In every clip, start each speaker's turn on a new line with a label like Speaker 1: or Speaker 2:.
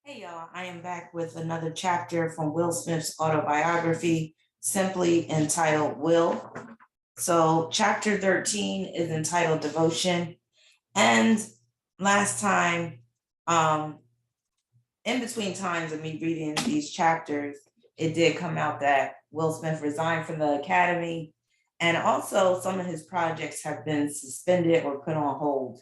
Speaker 1: Hey y'all, I am back with another chapter from Will Smith's autobiography, simply entitled Will. So, chapter 13 is entitled Devotion. And last time, um, in between times of me reading these chapters, it did come out that Will Smith resigned from the Academy. And also, some of his projects have been suspended or put on hold.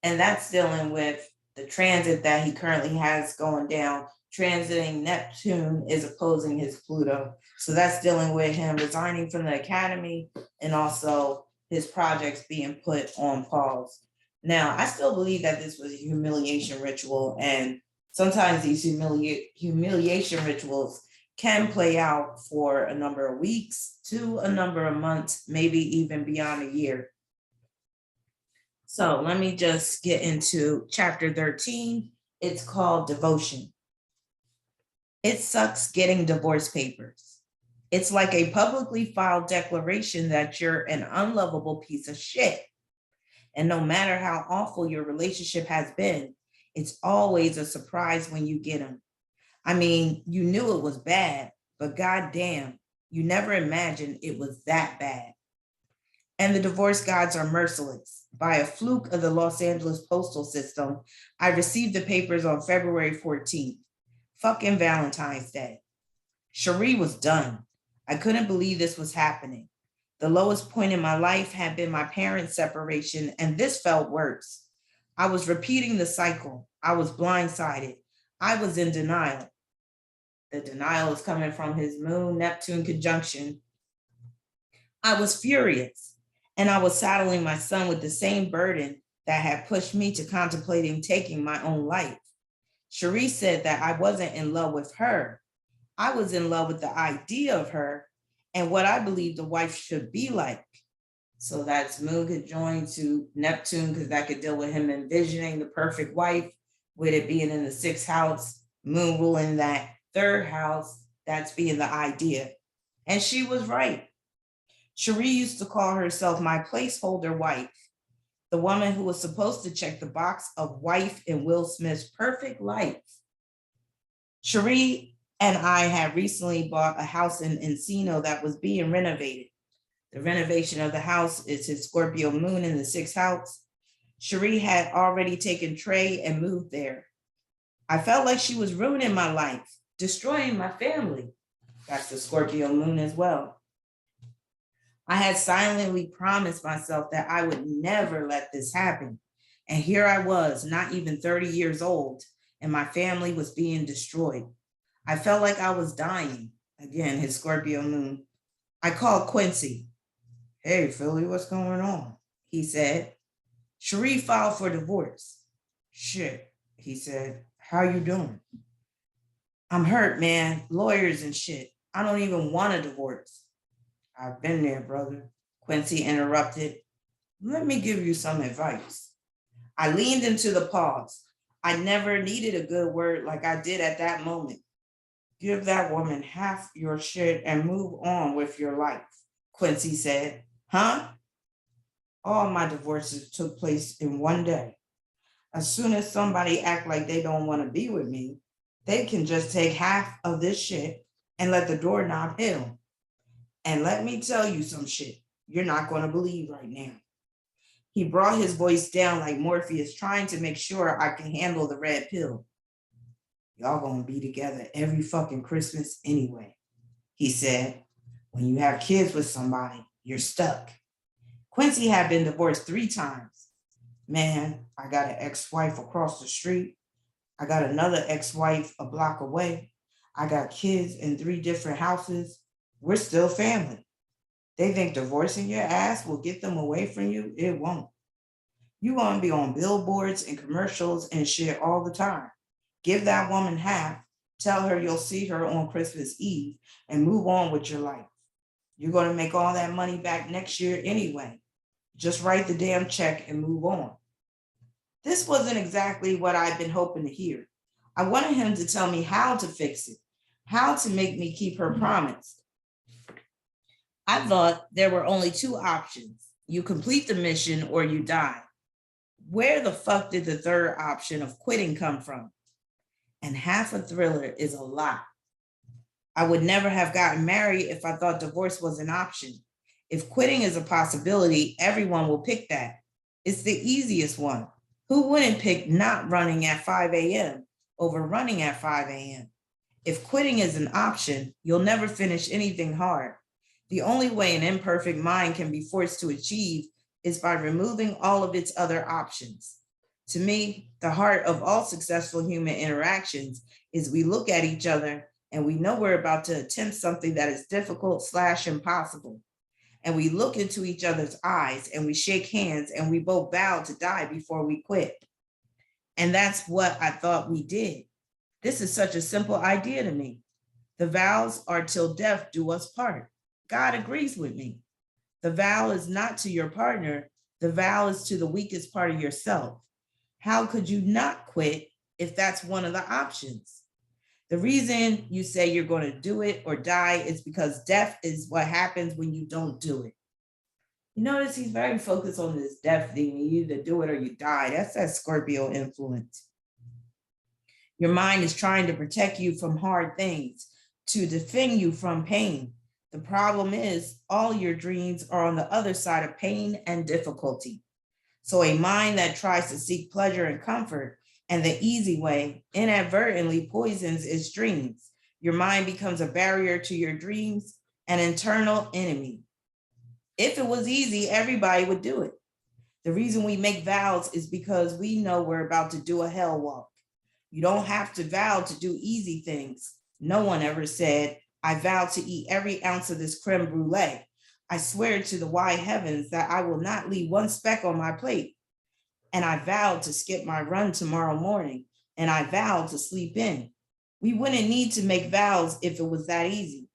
Speaker 1: And that's dealing with the transit that he currently has going down. Transiting Neptune is opposing his Pluto. So that's dealing with him resigning from the Academy and also his projects being put on pause. Now, I still believe that this was a humiliation ritual, and sometimes these humiliation rituals can play out for a number of weeks to a number of months, maybe even beyond a year. So let me just get into chapter 13. It's called Devotion. It sucks getting divorce papers. It's like a publicly filed declaration that you're an unlovable piece of shit. And no matter how awful your relationship has been, it's always a surprise when you get them. I mean, you knew it was bad, but goddamn, you never imagined it was that bad. And the divorce gods are merciless. By a fluke of the Los Angeles postal system, I received the papers on February 14th. Fucking Valentine's Day. Cherie was done. I couldn't believe this was happening. The lowest point in my life had been my parents' separation, and this felt worse. I was repeating the cycle. I was blindsided. I was in denial. The denial is coming from his moon Neptune conjunction. I was furious, and I was saddling my son with the same burden that had pushed me to contemplating taking my own life. Cherie said that I wasn't in love with her. I was in love with the idea of her and what I believed a wife should be like. So that's moon conjoined to Neptune, because that could deal with him envisioning the perfect wife, with it being in the sixth house, moon ruling that third house, that's being the idea. And she was right. Cherie used to call herself my placeholder wife, the woman who was supposed to check the box of wife in Will Smith's perfect life. Cherie and I had recently bought a house in Encino that was being renovated. The renovation of the house is his Scorpio moon in the sixth house. Cherie had already taken Trey and moved there. I felt like she was ruining my life, destroying my family. That's the Scorpio moon as well. I had silently promised myself that I would never let this happen. And here I was, not even 30 years old, and my family was being destroyed. I felt like I was dying. Again, his Scorpio moon. I called Quincy. Hey, Philly, what's going on? He said. Cherie filed for divorce. Shit, he said. How you doing? I'm hurt, man. Lawyers and shit. I don't even want a divorce. I've been there, brother. Quincy interrupted. Let me give you some advice. I leaned into the pause. I never needed a good word like I did at that moment. Give that woman half your shit and move on with your life, Quincy said. Huh? All my divorces took place in one day. As soon as somebody act like they don't want to be with me, they can just take half of this shit and let the doorknob heal. And let me tell you some shit you're not going to believe right now. He brought his voice down like Morpheus, trying to make sure I can handle the red pill. Y'all gonna be together every fucking Christmas anyway, he said. When you have kids with somebody, you're stuck. Quincy had been divorced 3 times. Man, I got an ex-wife across the street. I got another ex-wife a block away. I got kids in 3 different houses. We're still family. They think divorcing your ass will get them away from you. It won't. You're going to be on billboards and commercials and shit all the time. Give that woman half. Tell her you'll see her on Christmas Eve and move on with your life. You're going to make all that money back next year anyway. Just write the damn check and move on. This wasn't exactly what I'd been hoping to hear. I wanted him to tell me how to fix it, how to make me keep her promise. I thought there were only 2 options. You complete the mission or you die. Where the fuck did the third option of quitting come from? and half a thriller is a lot. I would never have gotten married if I thought divorce was an option. If quitting is a possibility, everyone will pick that. It's the easiest one. Who wouldn't pick not running at 5 a.m. over running at 5 a.m.? If quitting is an option, you'll never finish anything hard. The only way an imperfect mind can be forced to achieve is by removing all of its other options. To me, the heart of all successful human interactions is we look at each other and we know we're about to attempt something that is difficult / impossible. And we look into each other's eyes and we shake hands and we both vow to die before we quit. And that's what I thought we did. This is such a simple idea to me. The vows are till death do us part. God agrees with me. The vow is not to your partner. The vow is to the weakest part of yourself. How could you not quit if that's one of the options? The reason you say you're going to do it or die is because death is what happens when you don't do it. You notice he's very focused on this death thing. You either do it or you die. That's that Scorpio influence. Your mind is trying to protect you from hard things, to defend you from pain. The problem is all your dreams are on the other side of pain and difficulty. So a mind that tries to seek pleasure and comfort and the easy way inadvertently poisons its dreams. Your mind becomes a barrier to your dreams, an internal enemy. If it was easy, everybody would do it. The reason we make vows is because we know we're about to do a hell walk. You don't have to vow to do easy things. No one ever said, I vow to eat every ounce of this creme brulee. I swear to the wide heavens that I will not leave one speck on my plate. And I vowed to skip my run tomorrow morning, and I vowed to sleep in. We wouldn't need to make vows if it was that easy.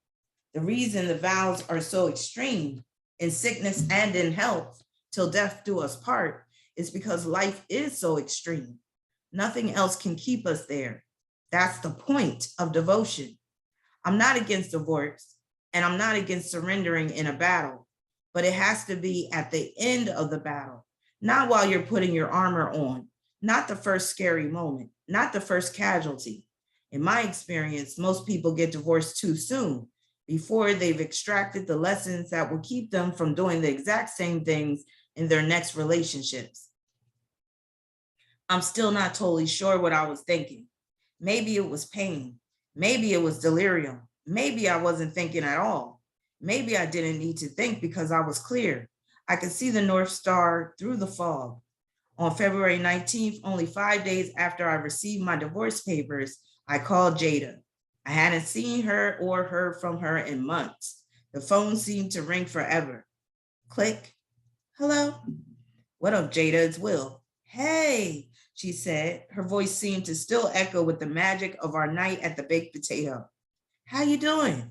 Speaker 1: The reason the vows are so extreme in sickness and in health, till death do us part, is because life is so extreme. Nothing else can keep us there. That's the point of devotion. I'm not against divorce, and I'm not against surrendering in a battle, but it has to be at the end of the battle. Not while you're putting your armor on, not the first scary moment, not the first casualty. In my experience, most people get divorced too soon, before they've extracted the lessons that will keep them from doing the exact same things in their next relationships. I'm still not totally sure what I was thinking. Maybe it was pain. Maybe it was delirium. Maybe I wasn't thinking at all. Maybe I didn't need to think because I was clear. I could see the North Star through the fog. On February 19th, only 5 days after I received my divorce papers, I called Jada. I hadn't seen her or heard from her in months. The phone seemed to ring forever. Click. Hello? What up, Jada? It's Will. Hey, she said. Her voice seemed to still echo with the magic of our night at the baked potato. How you doing?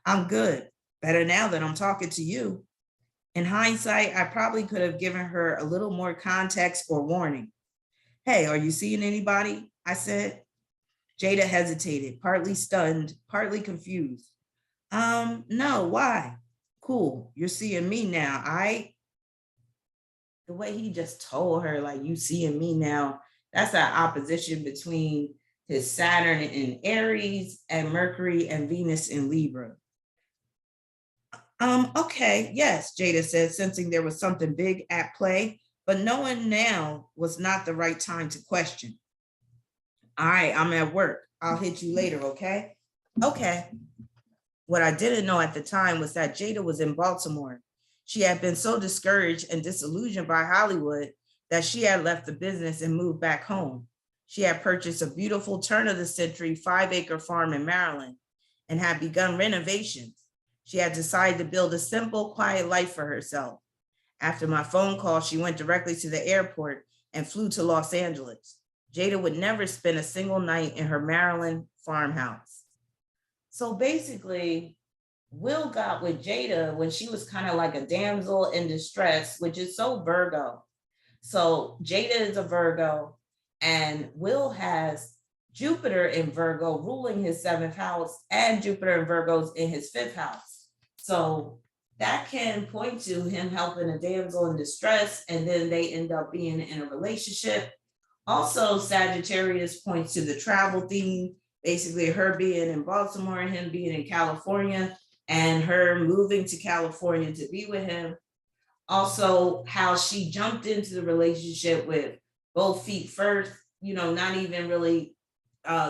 Speaker 1: I'm good. Better now that I'm talking to you. In hindsight, I probably could have given her a little more context or warning. Hey, are you seeing anybody? I said. Jada hesitated, partly stunned, partly confused. No, why? Cool, you're seeing me now, The way he just told her, like, you seeing me now, that's that opposition between his Saturn in Aries and Mercury and Venus in Libra. Okay, yes, Jada said, sensing there was something big at play, but knowing now was not the right time to question. All right, I'm at work. I'll hit you later, okay? Okay. What I didn't know at the time was that Jada was in Baltimore. She had been so discouraged and disillusioned by Hollywood that she had left the business and moved back home. She had purchased a beautiful turn-of-the-century 5-acre farm in Maryland and had begun renovations. She had decided to build a simple, quiet life for herself. After my phone call, she went directly to the airport and flew to Los Angeles. Jada would never spend a single night in her Maryland farmhouse. So basically, Will got with Jada when she was kind of like a damsel in distress, which is so Virgo. So Jada is a Virgo, and Will has Jupiter in Virgo ruling his 7th house and Jupiter in Virgo's in his 5th house. So that can point to him helping a damsel in distress, and then they end up being in a relationship. Also, Sagittarius points to the travel theme, basically her being in Baltimore and him being in California, and her moving to California to be with him. Also, how she jumped into the relationship with both feet first, not even really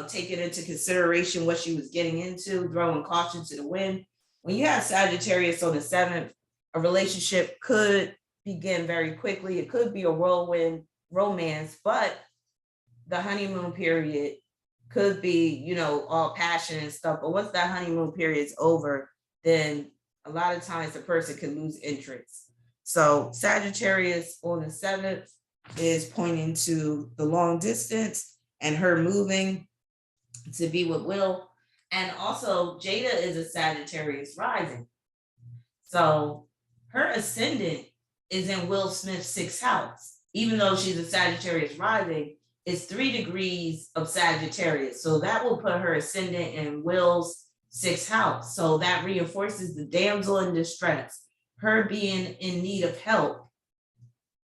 Speaker 1: taking into consideration what she was getting into, throwing caution to the wind. When you have Sagittarius on the 7th, a relationship could begin very quickly. It could be a whirlwind romance, but the honeymoon period could be, all passion and stuff. But once that honeymoon period is over, then a lot of times the person can lose interest. So Sagittarius on the 7th is pointing to the long distance and her moving to be with Will. And also Jada is a Sagittarius rising. So her ascendant is in Will Smith's 6th house. Even though she's a Sagittarius rising, it's 3 degrees of Sagittarius. So that will put her ascendant in Will's 6th house. So that reinforces the damsel in distress, her being in need of help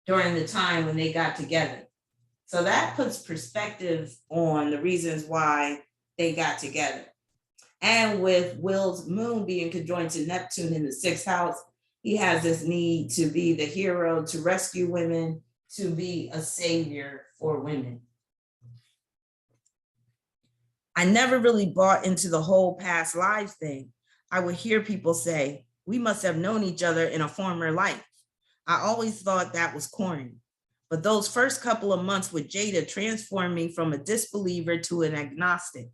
Speaker 1: during the time when they got together. So that puts perspective on the reasons why they got together. And with Will's moon being conjoined to Neptune in the 6th house, he has this need to be the hero, to rescue women, to be a savior for women. I never really bought into the whole past lives thing. I would hear people say, we must have known each other in a former life. I always thought that was corny. But those first couple of months with Jada transformed me from a disbeliever to an agnostic.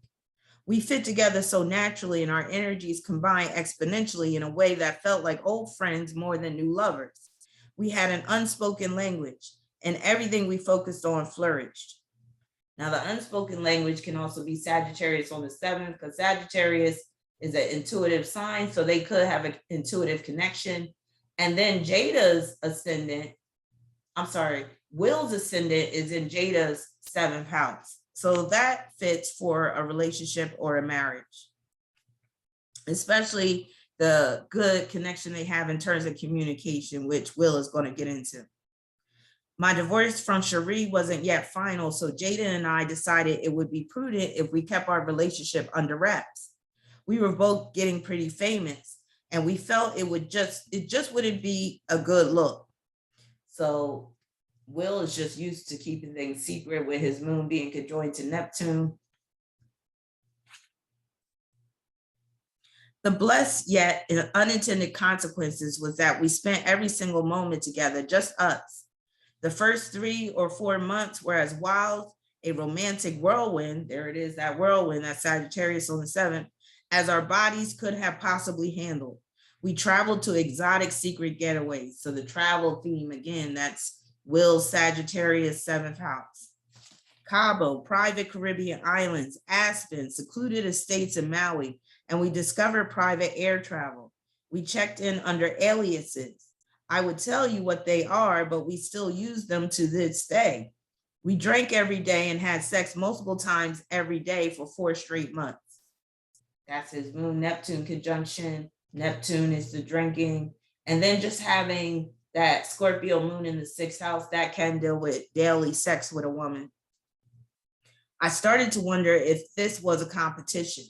Speaker 1: We fit together so naturally and our energies combined exponentially in a way that felt like old friends more than new lovers. We had an unspoken language and everything we focused on flourished. Now, the unspoken language can also be Sagittarius on the 7th, because Sagittarius is an intuitive sign, so they could have an intuitive connection. And then Will's ascendant is in Jada's 7th house. So that fits for a relationship or a marriage, especially the good connection they have in terms of communication, which Will is going to get into. My divorce from Cherie wasn't yet final, so Jada and I decided it would be prudent if we kept our relationship under wraps. We were both getting pretty famous, and we felt it just wouldn't be a good look. So Will is just used to keeping things secret with his moon being conjoined to Neptune. The blessed yet unintended consequences was that we spent every single moment together, just us. The first 3 or 4 months were as wild, a romantic whirlwind, there it is, that whirlwind, that Sagittarius on the 7th, as our bodies could have possibly handled. We traveled to exotic secret getaways. So the travel theme, again, that's Will's Sagittarius 7th house. Cabo, private Caribbean islands, Aspen, secluded estates in Maui, and we discovered private air travel. We checked in under aliases. I would tell you what they are, but we still use them to this day. We drank every day and had sex multiple times every day for 4 straight months. That's his moon Neptune conjunction. Neptune is the drinking. And then just having that Scorpio moon in the 6th house, that can deal with daily sex with a woman. I started to wonder if this was a competition.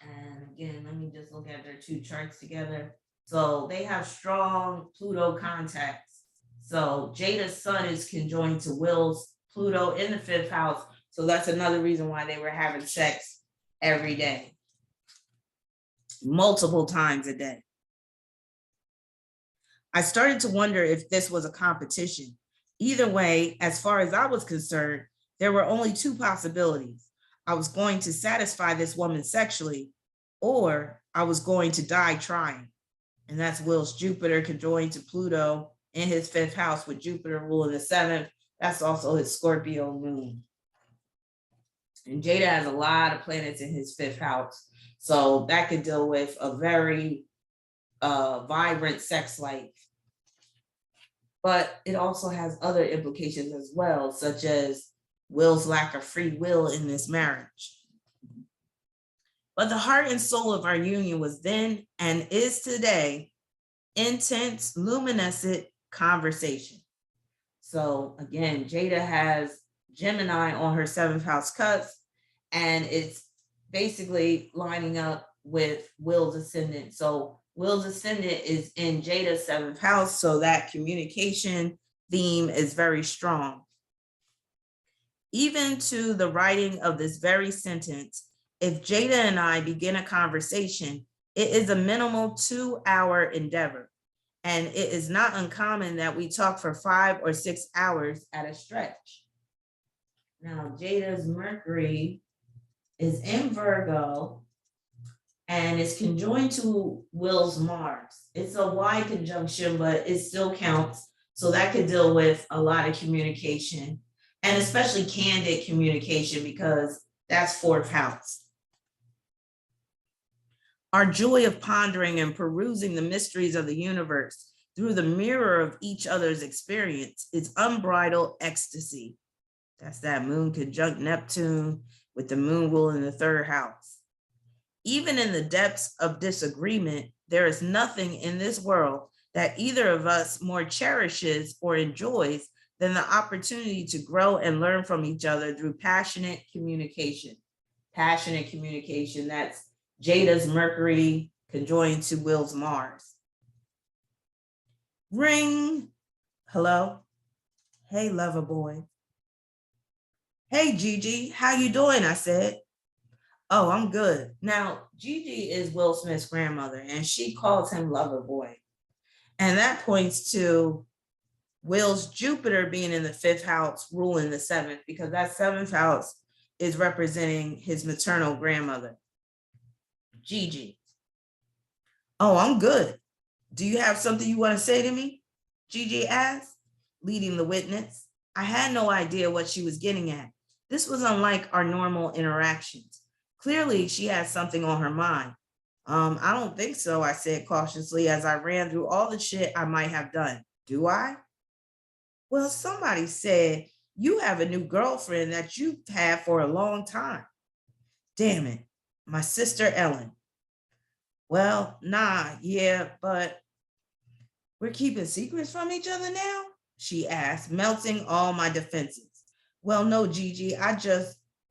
Speaker 1: And again, let me just look at their 2 charts together. So they have strong Pluto contacts. So Jada's sun is conjoined to Will's Pluto in the 5th house. So that's another reason why they were having sex every day, multiple times a day. I started to wonder if this was a competition. Either way, as far as I was concerned, there were only 2 possibilities. I was going to satisfy this woman sexually, or I was going to die trying. And that's Will's Jupiter conjoined to Pluto in his 5th house with Jupiter ruling the 7th. That's also his Scorpio moon. And Jada has a lot of planets in his 5th house. So that could deal with a very vibrant sex life. But it also has other implications as well, such as Will's lack of free will in this marriage. But the heart and soul of our union was then and is today intense, luminescent conversation. So again, Jada has Gemini on her 7th house cusp, and it's basically lining up with Will's ascendant. So Will's ascendant is in Jada's 7th house, so that communication theme is very strong. Even to the writing of this very sentence, if Jada and I begin a conversation, it is a minimal 2-hour endeavor. And it is not uncommon that we talk for 5 or 6 hours at a stretch. Now, Jada's Mercury is in Virgo and is conjoined to Will's Mars. It's a wide conjunction, but it still counts. So that could deal with a lot of communication, and especially candid communication, because that's 4th house. Our joy of pondering and perusing the mysteries of the universe through the mirror of each other's experience is unbridled ecstasy. That's that moon conjunct Neptune with the moon rule in the 3rd house. Even in the depths of disagreement, there is nothing in this world that either of us more cherishes or enjoys than the opportunity to grow and learn from each other through passionate communication. Passionate communication, that's Jada's Mercury conjoined to Will's Mars. Ring. Hello. Hey, lover boy. Hey, Gigi, how you doing? I said. Oh, I'm good. Now, Gigi is Will Smith's grandmother, and she calls him lover boy. And that points to Will's Jupiter being in the 5th house, ruling the 7th, because that 7th house is representing his maternal grandmother, Gigi. Oh, I'm good. Do you have something you want to say to me? Gigi asked, leading the witness. I had no idea what she was getting at. This was unlike our normal interactions. Clearly, she had something on her mind. I don't think so, I said cautiously as I ran through all the shit I might have done. Do I? Well, somebody said you have a new girlfriend that you've had for a long time. Damn it, my sister Ellen. Well, nah, yeah, but we're keeping secrets from each other now? She asked, melting all my defenses. Well, no, Gigi,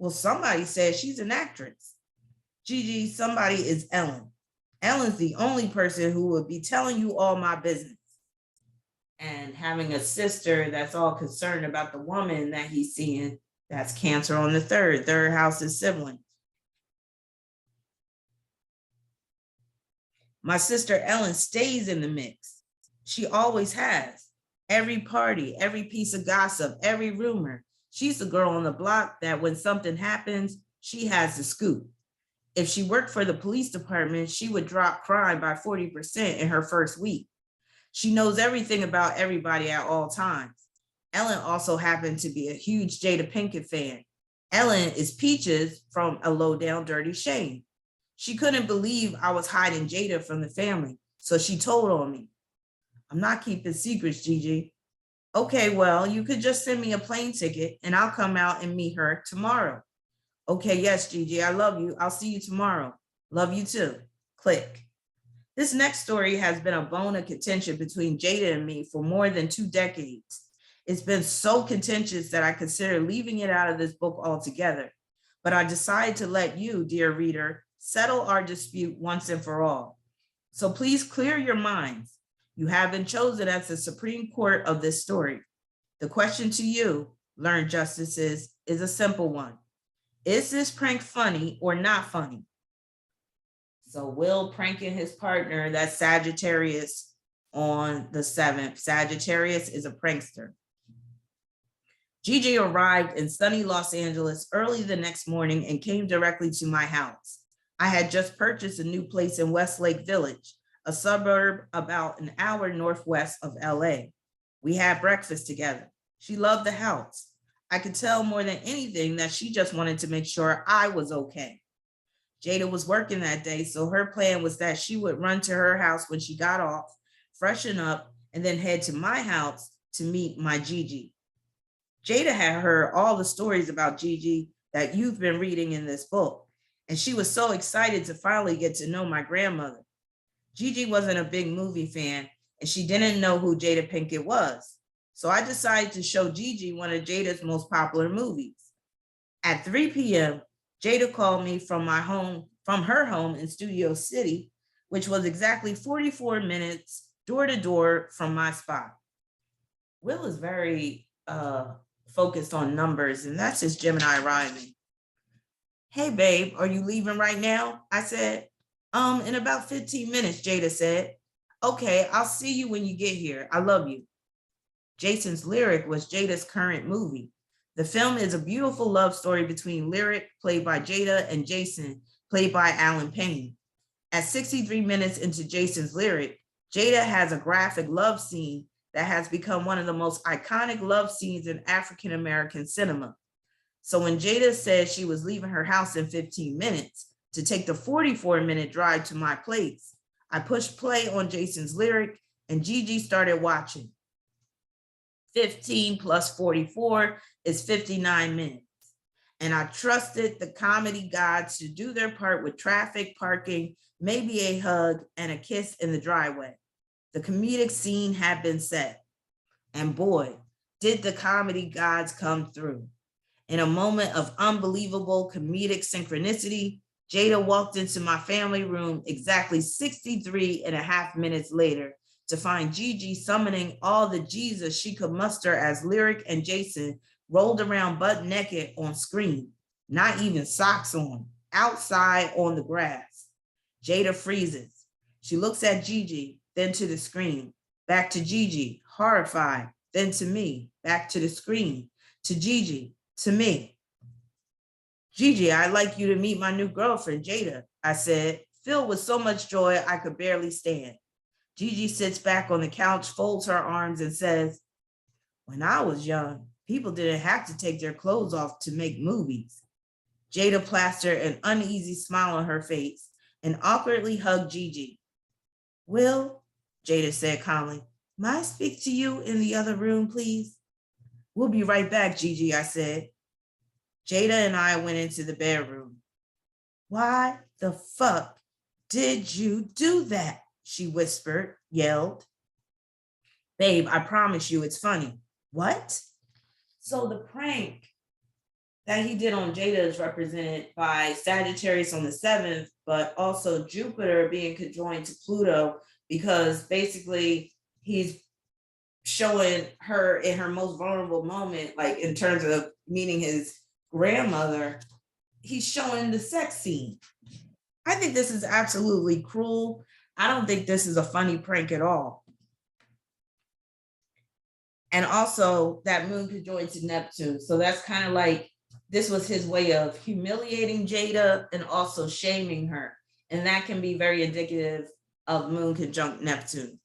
Speaker 1: somebody said she's an actress. Gigi, somebody is Ellen. Ellen's the only person who would be telling you all my business. And having a sister that's all concerned about the woman that he's seeing, that's Cancer on the 3rd house is sibling. My sister Ellen stays in the mix. She always has. Every party, every piece of gossip, every rumor. She's the girl on the block that when something happens, she has the scoop. If she worked for the police department, she would drop crime by 40% in her first week. She knows everything about everybody at all times. Ellen also happened to be a huge Jada Pinkett fan. Ellen is Peaches from A Low Down Dirty Shame. She couldn't believe I was hiding Jada from the family, so she told on me. I'm not keeping secrets, Gigi. Okay, well, you could just send me a plane ticket and I'll come out and meet her tomorrow. Okay, yes, Gigi, I love you. I'll see you tomorrow. Love you too. Click. This next story has been a bone of contention between Jada and me for more than 2 decades. It's been so contentious that I considered leaving it out of this book altogether. But I decided to let you, dear reader, settle our dispute once and for all. So please clear your minds. You have been chosen as the Supreme Court of this story. The question to you, learned justices, is a simple one. Is this prank funny or not funny? So Will pranking his partner, that's Sagittarius on the 7th. Sagittarius is a prankster. Gigi arrived in sunny Los Angeles early the next morning and came directly to my house. I had just purchased a new place in Westlake Village, a suburb about an hour northwest of LA. We had breakfast together. She loved the house. I could tell more than anything that she just wanted to make sure I was okay. Jada was working that day, so her plan was that she would run to her house when she got off, freshen up, and then head to my house to meet my Gigi. Jada had heard all the stories about Gigi that you've been reading in this book, and she was so excited to finally get to know my grandmother. Gigi wasn't a big movie fan, and she didn't know who Jada Pinkett was. So I decided to show Gigi one of Jada's most popular movies. At 3 p.m., Jada called me from her home in Studio City, which was exactly 44 minutes door to door from my spot. Will is very focused on numbers, and that's his Gemini rising. Hey, babe, are you leaving right now? I said. In about 15 minutes, Jada said. Okay, I'll see you when you get here. I love you. Jason's Lyric was Jada's current movie. The film is a beautiful love story between Lyric, played by Jada, and Jason, played by Alan Payne. At 63 minutes into Jason's Lyric, Jada has a graphic love scene that has become one of the most iconic love scenes in African American cinema. So when Jada said she was leaving her house in 15 minutes to take the 44-minute drive to my place, I pushed play on Jason's Lyric and Gigi started watching. 15 plus 44 is 59 minutes. And I trusted the comedy gods to do their part with traffic, parking, maybe a hug, and a kiss in the driveway. The comedic scene had been set. And boy, did the comedy gods come through. In a moment of unbelievable comedic synchronicity, Jada walked into my family room exactly 63 and a half minutes later to find Gigi summoning all the Jesus she could muster as Lyric and Jason rolled around butt naked on screen, not even socks on, outside on the grass. Jada freezes. She looks at Gigi, then to the screen, back to Gigi, horrified, then to me, back to the screen, to Gigi, to me. Gigi, I'd like you to meet my new girlfriend, Jada, I said, filled with so much joy I could barely stand. Gigi sits back on the couch, folds her arms, and says, when I was young, people didn't have to take their clothes off to make movies. Jada plastered an uneasy smile on her face and awkwardly hugged Gigi. Will, Jada said calmly, may I speak to you in the other room, please? We'll be right back, Gigi, I said. Jada and I went into the bedroom. Why the fuck did you do that? She whispered, yelled. Babe, I promise you it's funny. What? So the prank that he did on Jada is represented by Sagittarius on the 7th, but also Jupiter being conjoined to Pluto, because basically he's showing her in her most vulnerable moment, like in terms of meeting his grandmother, he's showing the sex scene. I think this is absolutely cruel. I don't think this is a funny prank at all. And also that moon conjoined to Neptune. So that's kind of like, this was his way of humiliating Jada and also shaming her. And that can be very indicative of moon conjunct Neptune.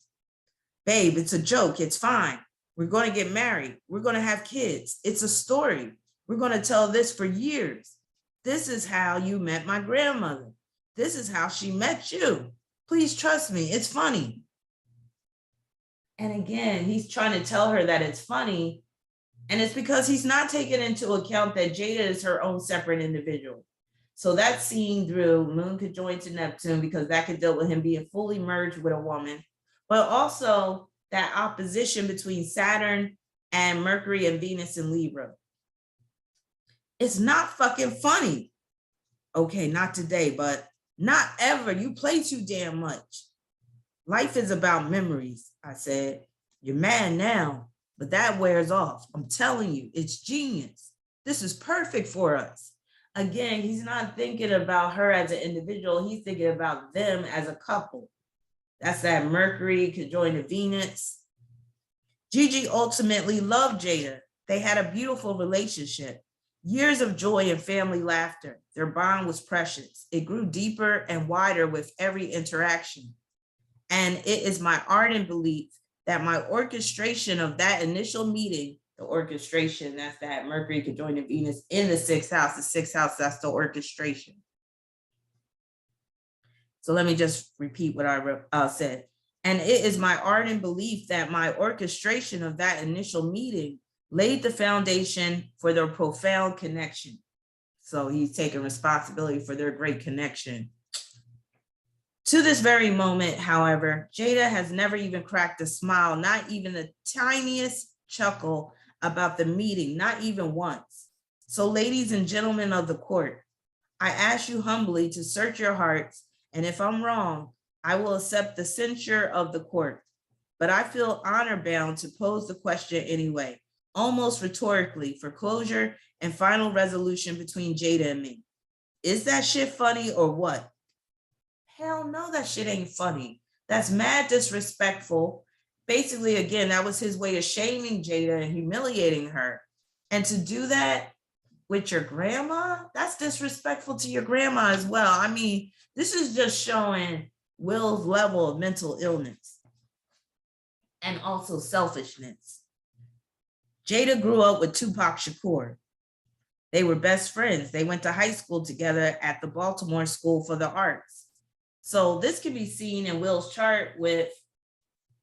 Speaker 1: Babe, it's a joke. It's fine. We're going to get married. We're going to have kids. It's a story. We're going to tell this for years. This is how you met my grandmother. This is how she met you. Please trust me. It's funny. And again, he's trying to tell her that it's funny. And it's because he's not taking into account that Jada is her own separate individual. So that's seen through moon conjoined to Neptune, because that could deal with him being fully merged with a woman, but also that opposition between Saturn and Mercury and Venus in Libra. It's not fucking funny. Okay, not today, but not ever. You play too damn much. Life is about memories, I said. You're mad now, but that wears off. I'm telling you, it's genius. This is perfect for us. Again, he's not thinking about her as an individual. He's thinking about them as a couple. That's that Mercury conjoined to Venus. Gigi ultimately loved Jada. They had a beautiful relationship. Years of joy and family laughter. Their bond was precious. It grew deeper and wider with every interaction. And it is my ardent belief that my orchestration of that initial meeting, the orchestration, that's that Mercury conjoined to Venus in the 6th house. The 6th house, that's the orchestration. So let me just repeat what I said. And it is my ardent belief that my orchestration of that initial meeting laid the foundation for their profound connection. So he's taking responsibility for their great connection. To this very moment, however, Jada has never even cracked a smile, not even the tiniest chuckle about the meeting, not even once. So, ladies and gentlemen of the court, I ask you humbly to search your hearts, and if I'm wrong, I will accept the censure of the court. But I feel honor bound to pose the question anyway, almost rhetorically, for closure and final resolution between Jada and me. Is that shit funny or what? Hell no, that shit ain't funny. That's mad disrespectful. Basically, again, that was his way of shaming Jada and humiliating her. And to do that with your grandma, that's disrespectful to your grandma as well. I mean, this is just showing Will's level of mental illness and also selfishness. Jada grew up with Tupac Shakur. They were best friends. They went to high school together at the Baltimore School for the Arts. So this can be seen in Will's chart with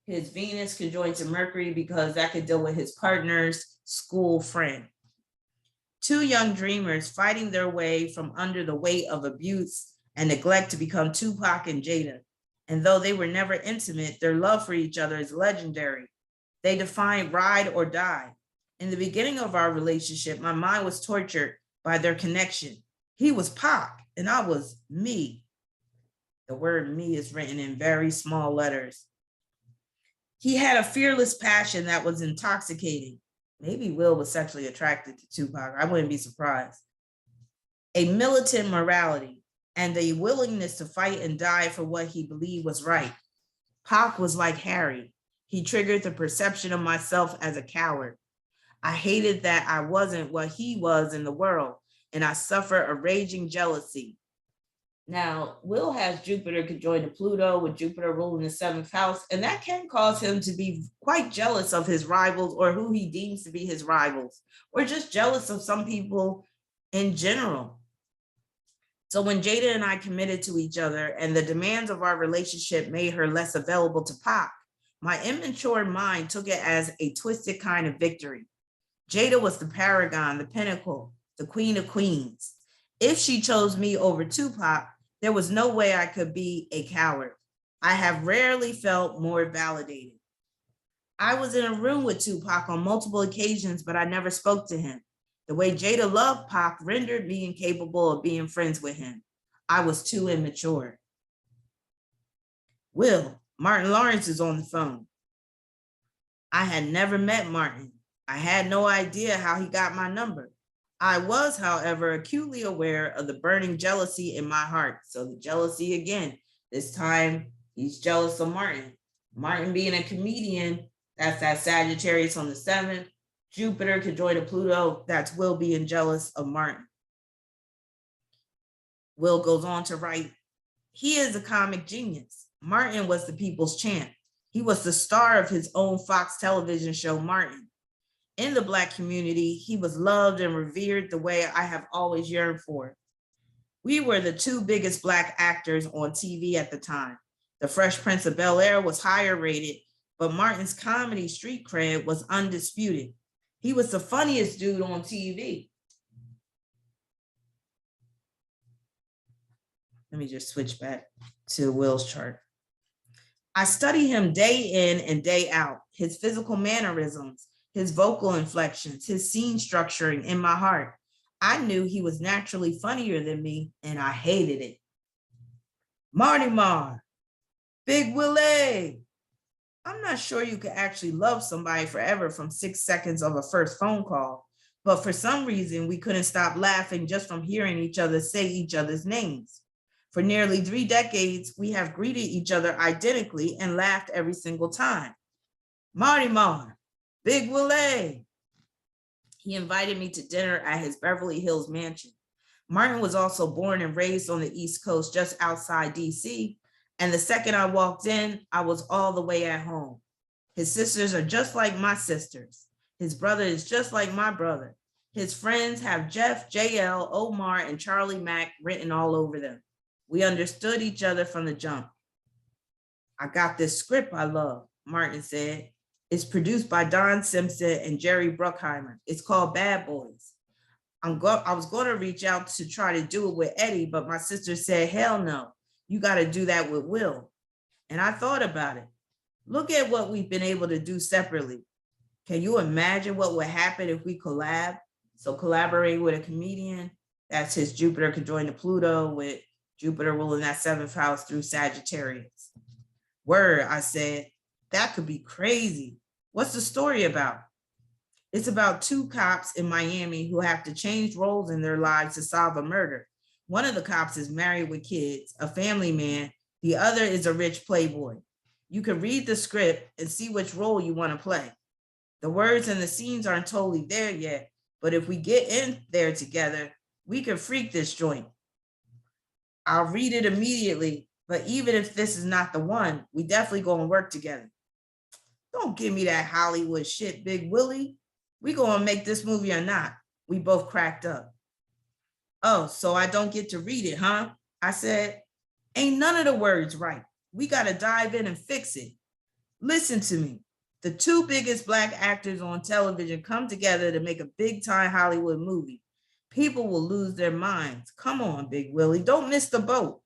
Speaker 1: his Venus conjoined to Mercury, because that could deal with his partner's school friend. Two young dreamers fighting their way from under the weight of abuse and neglect to become Tupac and Jada. And though they were never intimate, their love for each other is legendary. They defined ride or die. In the beginning of our relationship, my mind was tortured by their connection. He was Pac and I was me. The word me is written in very small letters. He had a fearless passion that was intoxicating. Maybe Will was sexually attracted to Tupac. I wouldn't be surprised. A militant morality and a willingness to fight and die for what he believed was right. Pac was like Harry. He triggered the perception of myself as a coward. I hated that I wasn't what he was in the world, and I suffered a raging jealousy. Now, Will has Jupiter conjoined to Pluto, with Jupiter ruling the 7th house, and that can cause him to be quite jealous of his rivals or who he deems to be his rivals, or just jealous of some people in general. So when Jada and I committed to each other and the demands of our relationship made her less available to Pac, my immature mind took it as a twisted kind of victory. Jada was the paragon, the pinnacle, the queen of queens. If she chose me over Tupac, there was no way I could be a coward. I have rarely felt more validated. I was in a room with Tupac on multiple occasions, but I never spoke to him. The way Jada loved Pac rendered me incapable of being friends with him. I was too immature. Will, Martin Lawrence is on the phone. I had never met Martin. I had no idea how he got my number. I was, however, acutely aware of the burning jealousy in my heart. So the jealousy again, this time he's jealous of Martin. Martin being a comedian, that's that Sagittarius on the 7th. Jupiter conjoined to Pluto, that's Will being jealous of Martin. Will goes on to write, he is a comic genius. Martin was the people's champ. He was the star of his own Fox television show, Martin. In the Black community, he was loved and revered the way I have always yearned for. We were the two biggest Black actors on TV at the time. The Fresh Prince of Bel-Air was higher rated, but Martin's comedy street cred was undisputed. He was the funniest dude on TV. Let me just switch back to Will's chart. I study him day in and day out, his physical mannerisms, his vocal inflections, his scene structuring in my heart. I knew he was naturally funnier than me, and I hated it. Marty Mar, Big Willie. I'm not sure you could actually love somebody forever from 6 seconds of a first phone call, but for some reason, we couldn't stop laughing just from hearing each other say each other's names. For nearly 3 decades, we have greeted each other identically and laughed every single time. Marty Mar, Big Willie. He invited me to dinner at his Beverly Hills mansion. Martin was also born and raised on the East Coast, just outside DC. And the second I walked in, I was all the way at home. His sisters are just like my sisters. His brother is just like my brother. His friends have Jeff, JL, Omar, and Charlie Mack written all over them. We understood each other from the jump. I got this script I love, Martin said. It's produced by Don Simpson and Jerry Bruckheimer. It's called Bad Boys. I was going to reach out to try to do it with Eddie, but my sister said, hell no, you got to do that with Will. And I thought about it. Look at what we've been able to do separately. Can you imagine what would happen if we collab? So collaborate with a comedian, that's his Jupiter conjoined to Pluto with Jupiter ruling that seventh house through Sagittarius. Word, I said, that could be crazy. What's the story about? It's about two cops in Miami who have to change roles in their lives to solve a murder. One of the cops is married with kids, a family man. The other is a rich playboy. You can read the script and see which role you want to play. The words and the scenes aren't totally there yet, but if we get in there together, we can freak this joint. I'll read it immediately, but even if this is not the one, we definitely go and work together. Don't give me that Hollywood shit, Big Willie. We gonna make this movie or not? We both cracked up. Oh, so I don't get to read it, huh? I said, ain't none of the words right. We gotta dive in and fix it. Listen to me. The two biggest Black actors on television come together to make a big-time Hollywood movie. People will lose their minds. Come on, Big Willie, don't miss the boat.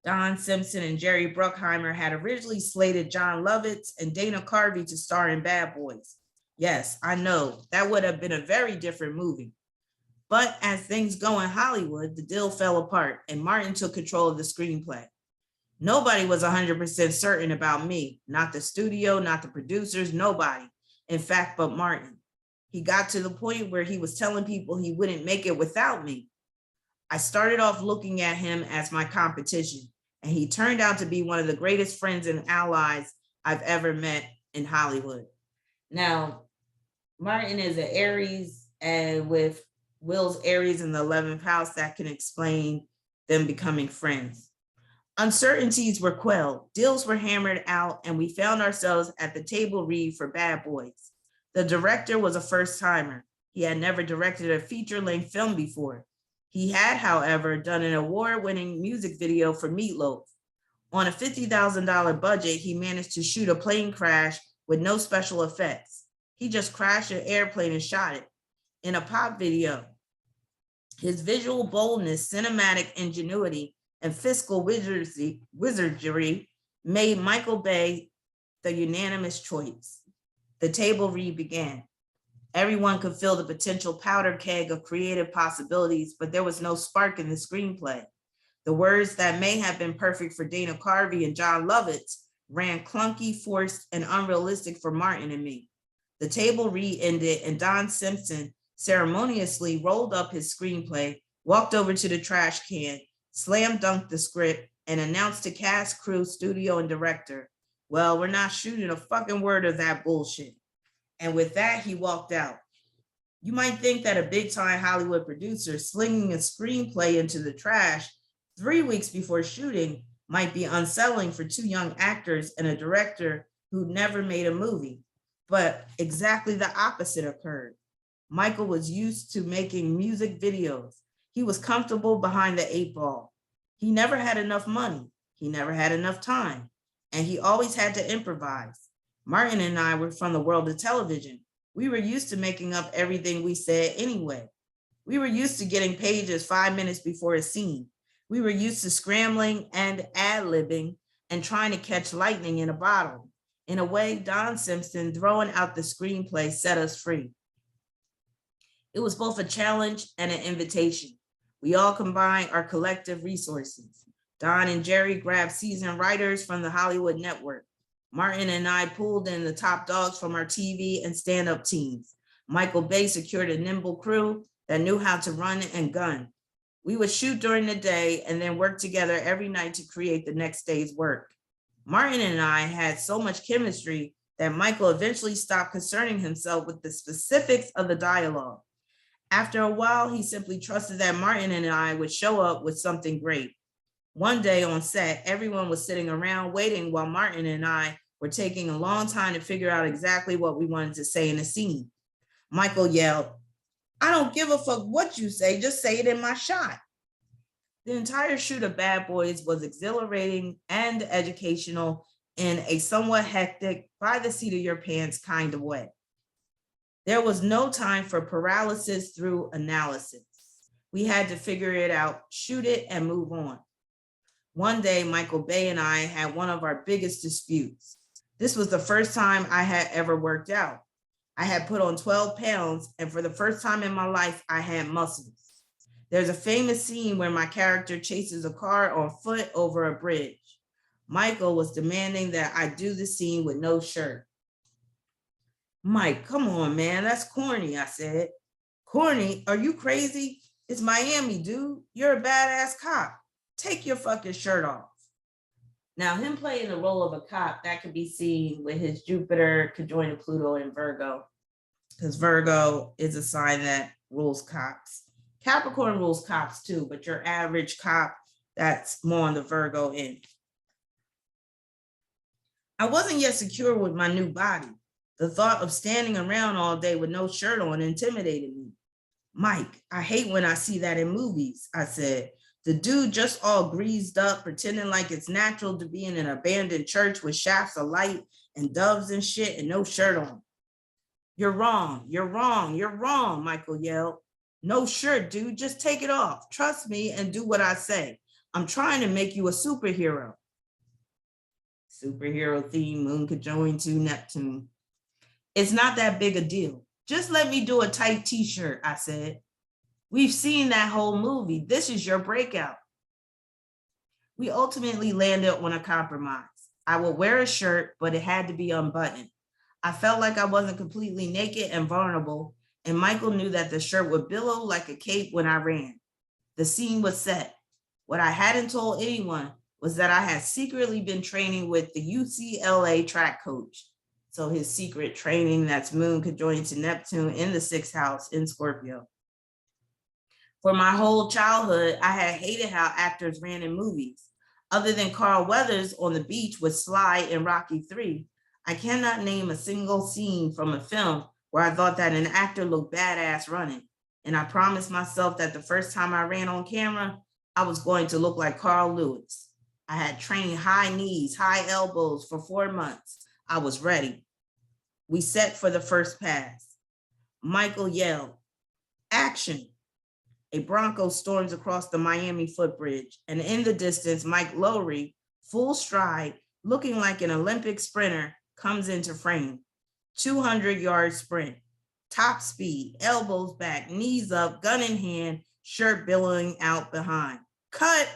Speaker 1: Don Simpson and Jerry Bruckheimer had originally slated John Lovitz and Dana Carvey to star in Bad Boys. Yes, I know, that would have been a very different movie. But as things go in Hollywood, the deal fell apart and Martin took control of the screenplay. Nobody was 100% certain about me, not the studio, not the producers, nobody. In fact, but Martin. He got to the point where he was telling people he wouldn't make it without me. I started off looking at him as my competition, and he turned out to be one of the greatest friends and allies I've ever met in Hollywood. Now, Martin is an Aries, and with Will's Aries in the 11th house, that can explain them becoming friends. Uncertainties were quelled, deals were hammered out, and we found ourselves at the table read for Bad Boys. The director was a first-timer. He had never directed a feature-length film before. He had, however, done an award-winning music video for Meatloaf. On a $50,000 budget, he managed to shoot a plane crash with no special effects. He just crashed an airplane and shot it in a pop video. His visual boldness, cinematic ingenuity, and fiscal wizardry made Michael Bay the unanimous choice. The table read began. Everyone could feel the potential powder keg of creative possibilities, but there was no spark in the screenplay. The words that may have been perfect for Dana Carvey and John Lovitz ran clunky, forced, and unrealistic for Martin and me. The table read ended, and Don Simpson ceremoniously rolled up his screenplay, walked over to the trash can, slam dunked the script, and announced to cast, crew, studio, and director, well, we're not shooting a fucking word of that bullshit. And with that, he walked out. You might think that a big-time Hollywood producer slinging a screenplay into the trash 3 weeks before shooting might be unsettling for two young actors and a director who never made a movie. But exactly the opposite occurred. Michael was used to making music videos. He was comfortable behind the 8 ball. He never had enough money. He never had enough time. And he always had to improvise. Martin and I were from the world of television. We were used to making up everything we said anyway. We were used to getting pages 5 minutes before a scene. We were used to scrambling and ad-libbing and trying to catch lightning in a bottle. In a way, Don Simpson throwing out the screenplay set us free. It was both a challenge and an invitation. We all combined our collective resources. Don and Jerry grabbed seasoned writers from the Hollywood network. Martin and I pulled in the top dogs from our TV and stand-up teams. Michael Bay secured a nimble crew that knew how to run and gun. We would shoot during the day and then work together every night to create the next day's work. Martin and I had so much chemistry that Michael eventually stopped concerning himself with the specifics of the dialogue. After a while, he simply trusted that Martin and I would show up with something great. One day on set, everyone was sitting around waiting while Martin and I were taking a long time to figure out exactly what we wanted to say in the scene. Michael yelled, "I don't give a fuck what you say, just say it in my shot." The entire shoot of Bad Boys was exhilarating and educational in a somewhat hectic, by the seat of your pants kind of way. There was no time for paralysis through analysis. We had to figure it out, shoot it, and move on. One day, Michael Bay and I had one of our biggest disputes. This was the first time I had ever worked out. I had put on 12 pounds, and for the first time in my life, I had muscles. There's a famous scene where my character chases a car on foot over a bridge. Michael was demanding that I do the scene with no shirt. Mike, come on, man, that's corny, I said. Corny? Are you crazy? It's Miami, dude. You're a badass cop. Take your fucking shirt off. Now, him playing the role of a cop, that could be seen with his Jupiter conjoined Pluto in Virgo, because Virgo is a sign that rules cops. Capricorn rules cops too, but your average cop, that's more on the Virgo end. I wasn't yet secure with my new body. The thought of standing around all day with no shirt on intimidated me. Mike, I hate when I see that in movies, I said. The dude just all greased up, pretending like it's natural to be in an abandoned church with shafts of light and doves and shit and no shirt on. You're wrong, you're wrong, you're wrong, Michael yelled. No shirt, dude, just take it off. Trust me and do what I say. I'm trying to make you a superhero. Superhero theme, moon conjoined to Neptune. It's not that big a deal. Just let me do a tight t-shirt, I said. We've seen that whole movie. This is your breakout. We ultimately landed on a compromise. I would wear a shirt, but it had to be unbuttoned. I felt like I wasn't completely naked and vulnerable, and Michael knew that the shirt would billow like a cape when I ran. The scene was set. What I hadn't told anyone was that I had secretly been training with the UCLA track coach. So his secret training, that's moon conjoined to Neptune in the 6th house in Scorpio. For my whole childhood, I had hated how actors ran in movies. Other than Carl Weathers on the beach with Sly in Rocky III, I cannot name a single scene from a film where I thought that an actor looked badass running. And I promised myself that the first time I ran on camera, I was going to look like Carl Lewis. I had trained high knees, high elbows for 4 months. I was ready. We set for the first pass. Michael yelled, action. A Bronco storms across the Miami footbridge, and in the distance, Mike Lowry, full stride, looking like an Olympic sprinter, comes into frame. 200-yard sprint, top speed, elbows back, knees up, gun in hand, shirt billowing out behind. Cut!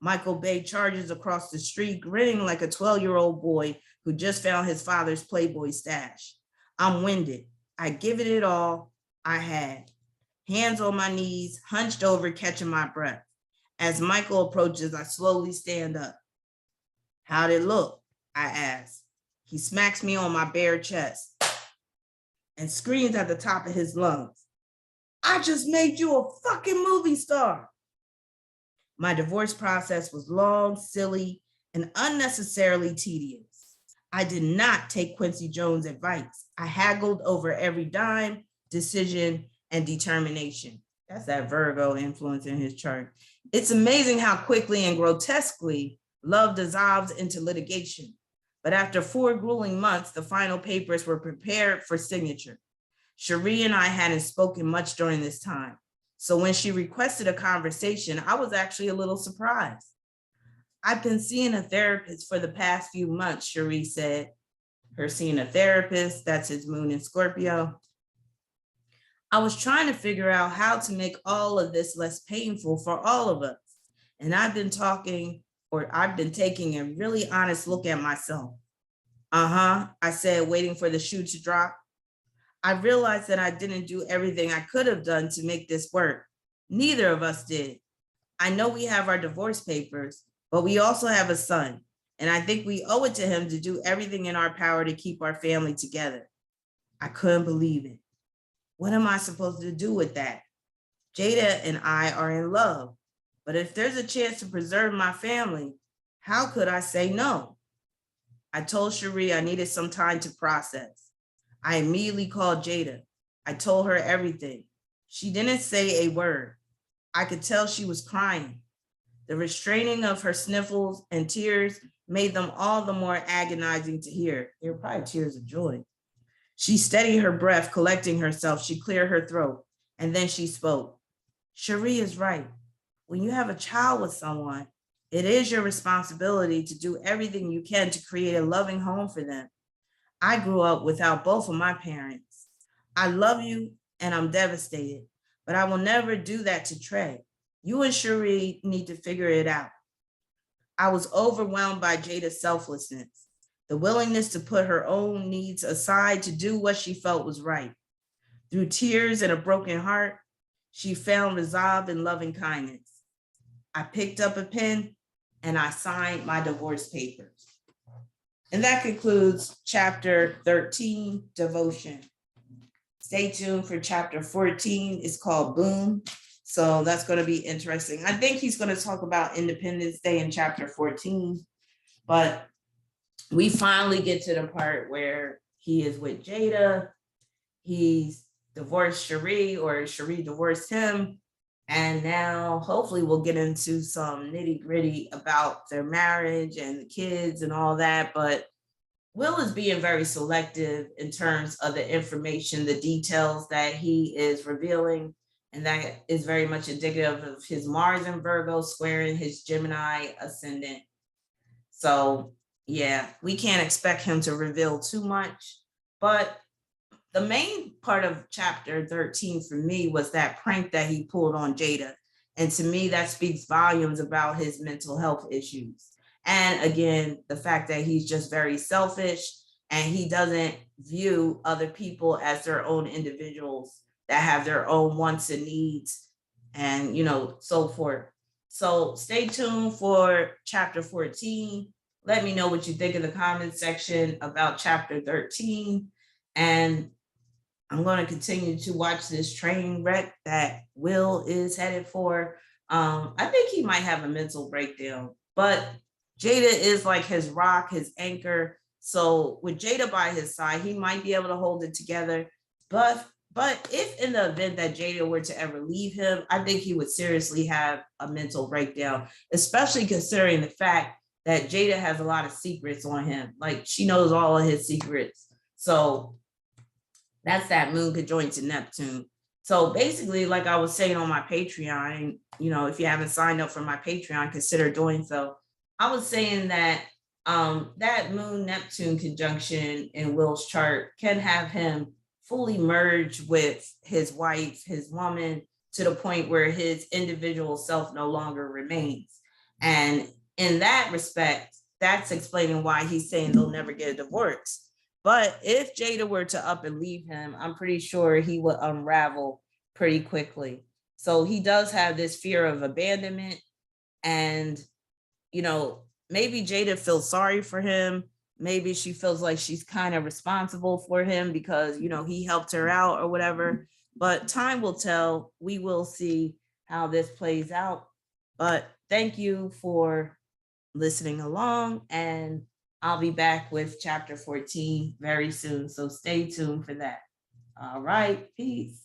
Speaker 1: Michael Bay charges across the street, grinning like a 12-year-old boy who just found his father's Playboy stash. I'm winded. I give it all I had. Hands on my knees, hunched over, catching my breath. As Michael approaches, I slowly stand up. How'd it look? I ask. He smacks me on my bare chest and screams at the top of his lungs. I just made you a fucking movie star. My divorce process was long, silly, and unnecessarily tedious. I did not take Quincy Jones' advice. I haggled over every dime, decision, and determination. That's that Virgo influence in his chart. It's amazing how quickly and grotesquely love dissolves into litigation. But after 4 grueling months, the final papers were prepared for signature. Cherie and I hadn't spoken much during this time. So when she requested a conversation, I was actually a little surprised. I've been seeing a therapist for the past few months, Cherie said. Her seeing a therapist, that's his moon in Scorpio. I was trying to figure out how to make all of this less painful for all of us. And I've been taking a really honest look at myself. I said, waiting for the shoe to drop. I realized that I didn't do everything I could have done to make this work. Neither of us did. I know we have our divorce papers, but we also have a son. And I think we owe it to him to do everything in our power to keep our family together. I couldn't believe it. What am I supposed to do with that? Jada and I are in love, but if there's a chance to preserve my family, how could I say no? I told Cherie I needed some time to process. I immediately called Jada. I told her everything. She didn't say a word. I could tell she was crying. The restraining of her sniffles and tears made them all the more agonizing to hear. They were probably tears of joy. She steadied her breath, collecting herself. She cleared her throat, and then she spoke. Cherie is right. When you have a child with someone, It is your responsibility to do everything you can to create a loving home for them. I grew up without both of my parents. I love you and I'm devastated, but I will never do that to Trey. You and Cherie need to figure it out. I was overwhelmed by Jada's selflessness, the willingness to put her own needs aside to do what she felt was right. Through tears and a broken heart, she found resolve and loving kindness. I picked up a pen and I signed my divorce papers. And that concludes chapter 13, Devotion. Stay tuned for chapter 14. It's called Boom. So that's going to be interesting. I think he's going to talk about Independence Day in chapter 14, but we finally get to the part where he is with Jada. He's divorced Cherie, or Cherie divorced him. And now hopefully we'll get into some nitty gritty about their marriage and the kids and all that. But Will is being very selective in terms of the information, the details that he is revealing. And that is very much indicative of his Mars in Virgo squaring his Gemini ascendant. So yeah, we can't expect him to reveal too much. But the main part of chapter 13 for me was that prank that he pulled on Jada. And to me, that speaks volumes about his mental health issues. And again, the fact that he's just very selfish and he doesn't view other people as their own individuals that have their own wants and needs and, so forth. So stay tuned for chapter 14. Let me know what you think in the comments section about chapter 13. And I'm going to continue to watch this train wreck that Will is headed for. I think he might have a mental breakdown, but Jada is like his rock, his anchor. So with Jada by his side, he might be able to hold it together. But if in the event that Jada were to ever leave him, I think he would seriously have a mental breakdown, especially considering the fact that Jada has a lot of secrets on him. Like, she knows all of his secrets. So that's that moon conjoined to Neptune. So basically, like I was saying on my Patreon, if you haven't signed up for my Patreon, consider doing so. I was saying that that moon Neptune conjunction in Will's chart can have him fully merge with his wife, his woman, to the point where his individual self no longer remains. And in that respect, that's explaining why he's saying they'll never get a divorce. But if Jada were to up and leave him, I'm pretty sure he would unravel pretty quickly. So he does have this fear of abandonment. And, maybe Jada feels sorry for him. Maybe she feels like she's kind of responsible for him because, he helped her out or whatever. But time will tell. We will see how this plays out. But thank you for listening along, and I'll be back with chapter 14 very soon. So stay tuned for that. All right. Peace.